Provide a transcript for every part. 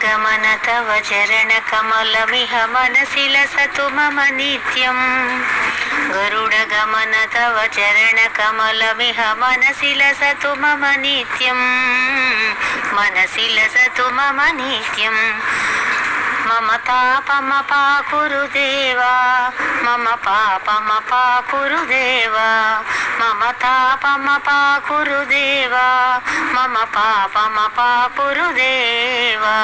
गमन तव चरण कमलमिह मनसि लसतु मम नित्यं गरुड गमन तव चरण कमलमिह मनसि लसतु मम नित्यं मनसि लसतु मम नित्यं मम तापमपाकुरु देवा मम पापमपाकुरु देवा मम तापमपाकुरु देवा मम पापमपाकुरु देवा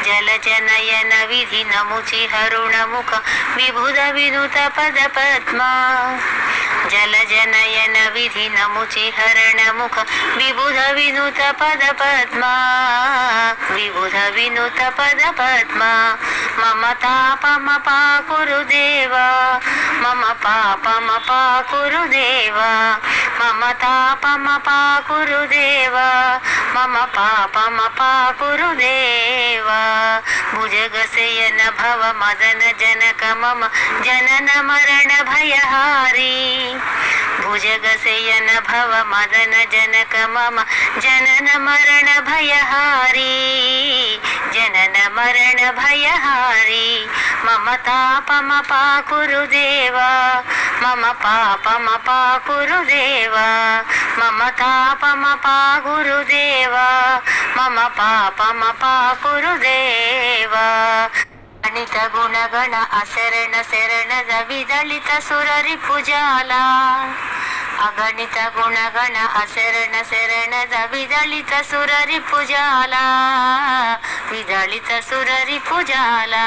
जलजनयन विधि नमुचि हरुणमुख विबुध विनुत पद पद्मा जलजनयन विधि नमुचि हरणमुख विबुध विनुत पद पद्मा विबुध विनुत पद पद्मा मम तापमपाकुरु देवा मम पापमपाकुरु देवा मम तापमपाकुरु देवा मम पापमपाकुरु देवा भुजगशयन भव मदन जनक मम जनन मरण भयहारी भुजगशयन भव मदन जनक मम जनन मरण भयहारी जनन मरण भयहारी मम तापमपाकुरु देवा मम पापमपाकुरु देवा मम तापमपाकुरु देवा मम पापमपाकुरु देवा अनित गुणगण असरण शरणद विदलित सुररि पुजाला अगणित गुणगण असरण शरणद विदलित सुररि पुजाला विदलित सुररि पुजाला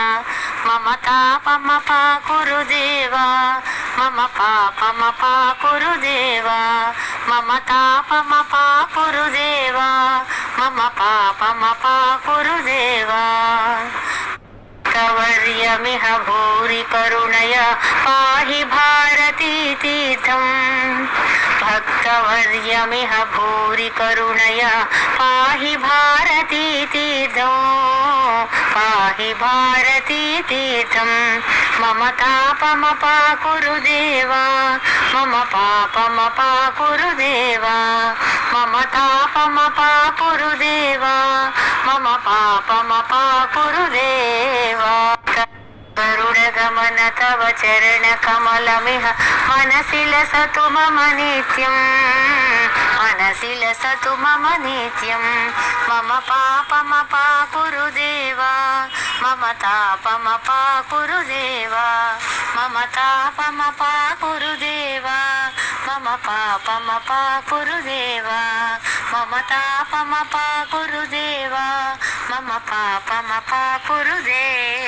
मम तापमपाकुरु देवा मम पापमपाकुरु देवा मम तापमपाकुरु देवा मम पापमपाकुरु देवा भक्तवर्यमिह भूरि करुणया पाहि भारती तीर्थम् भक्तवर्यमिह भूरि करुणया पाहि भारती तीर्थम् पाहि भारती तीर्थम् मम तापमपाकुरु देवा मम पापमपाकुरु देवा मम तापमपाकुरु देवा मम पापमपाकुरु देवा गरुड गमन तव चरण कमलमिह मनसि लसतु मम नित्यं मनसि लसतु मम नित्यं मम पापमपाकुरु देवा मम तापमपाकुरु देवा मम तापमपाकुरु देवा मम पापमपाकुरु देवा मम तापमपाकुरु देवा मम पापमपाकुरु देवा।